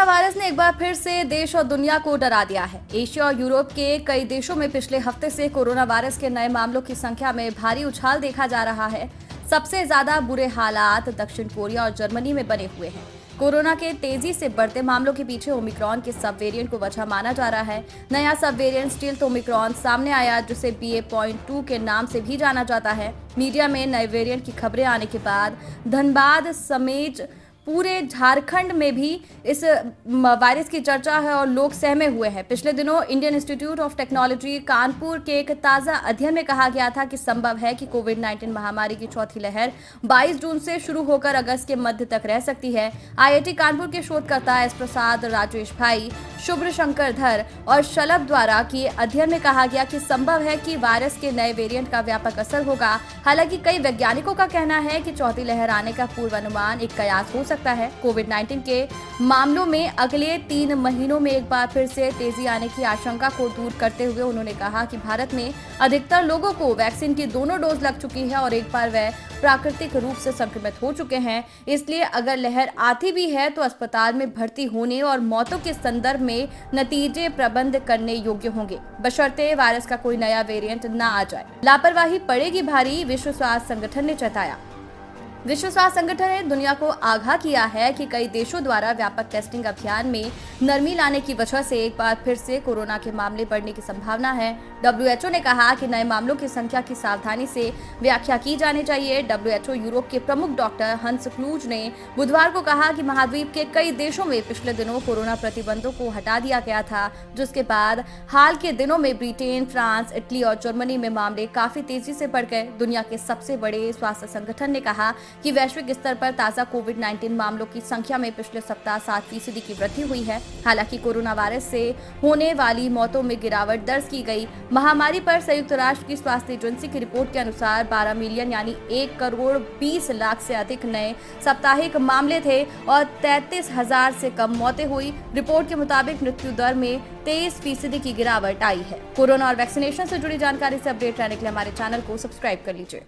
Corona virus ने एक बार फिर से देश और दुनिया को डरा दिया है। एशिया और यूरोप के कई देशों में पिछले हफ्ते से कोरोना वायरस के नए मामलों की संख्या में भारी उछाल देखा जा रहा है। सबसे ज्यादा बुरे हालात दक्षिण कोरिया और जर्मनी में बने हुए हैं। कोरोना के तेजी से बढ़ते मामलों के पीछे ओमिक्रॉन के सब वेरिएंट को वजह माना जा रहा है। नया सब वेरिएंट स्टील्थ ओमिक्रॉन सामने आया, जिसे BA.2 के नाम से भी जाना जाता है। मीडिया में नए वेरिएंट की खबरें आने के बाद धनबाद समेत पूरे झारखंड में भी इस वायरस की चर्चा है और लोग सहमे हुए हैं। पिछले दिनों Indian institute of technology Kanpur के एक ताज़ा अध्ययन में कहा गया था कि संभव है कि कोविड-19 महामारी की चौथी लहर 22 जून से शुरू होकर अगस्त के मध्य तक रह सकती है। IIT कानपुर के शोधकर्ता एस प्रसाद, राजेश भाई, शुभ्र शंकर धर और शलभ द्वारा किए अध्ययन में कहा गया कि संभव है कि वायरस के नए वेरिएंट का व्यापक असर होगा। हालांकि कई वैज्ञानिकों का कहना है कि चौथी लहर आने का पूर्वानुमान एक कयास हो सकता है। कोविड-19 के मामलों में अगले 3 महीनों में एक बार फिर से तेजी आने की आशंका को दूर करते हुए उन्होंने कहा कि भारत में अधिकतर लोगों को वैक्सीन की दोनों डोज लग चुकी है और एक बार वह प्राकृतिक रूप से संक्रमित हो चुके हैं। इसलिए अगर लहर आती भी है तो अस्पताल में भर्ती होने और मौतों के संदर्भ में नतीजे प्रबंध करने योग्य होंगे, बशर्ते वायरस का कोई नया वेरिएंट ना आ जाए। लापरवाही पड़ेगी भारी, विश्व स्वास्थ्य संगठन ने चेताया। विश्व स्वास्थ्य संगठन ने दुनिया को आगाह किया है कि कई देशों द्वारा व्यापक टेस्टिंग अभियान में नरमी लाने की वजह से एक बार फिर से कोरोना के मामले बढ़ने की संभावना है। WHO ने कहा कि नए मामलों की संख्या की सावधानी से व्याख्या की जानी चाहिए। WHO यूरोप के प्रमुख डॉक्टर हंस क्लूज ने बुधवार को कहा कि महाद्वीप के कई देशों में पिछले दिनों कोरोना प्रतिबंधों को हटा दिया गया था, जिसके बाद हाल के दिनों में ब्रिटेन, फ्रांस, इटली और जर्मनी में मामले काफी तेजी से बढ़ गए। दुनिया के सबसे बड़े स्वास्थ्य संगठन ने कहा कि वैश्विक स्तर पर ताज़ा कोविड-19 मामलों की संख्या में पिछले सप्ताह 7% की वृद्धि हुई है। हालांकि कोरोना वायरस से होने वाली मौतों में गिरावट दर्ज की गई। महामारी पर संयुक्त राष्ट्र की स्वास्थ्य एजेंसी की रिपोर्ट के अनुसार 12 मिलियन यानी 1 करोड़ 20 लाख से अधिक नए साप्ताहिक मामले थे और 33,000 से कम मौतें हुई। रिपोर्ट के मुताबिक मृत्यु दर में 23% की गिरावट आई है। कोरोना और वैक्सीनेशन से जुड़ी जानकारी से अपडेट रहने के लिए हमारे चैनल को सब्सक्राइब कर लीजिए।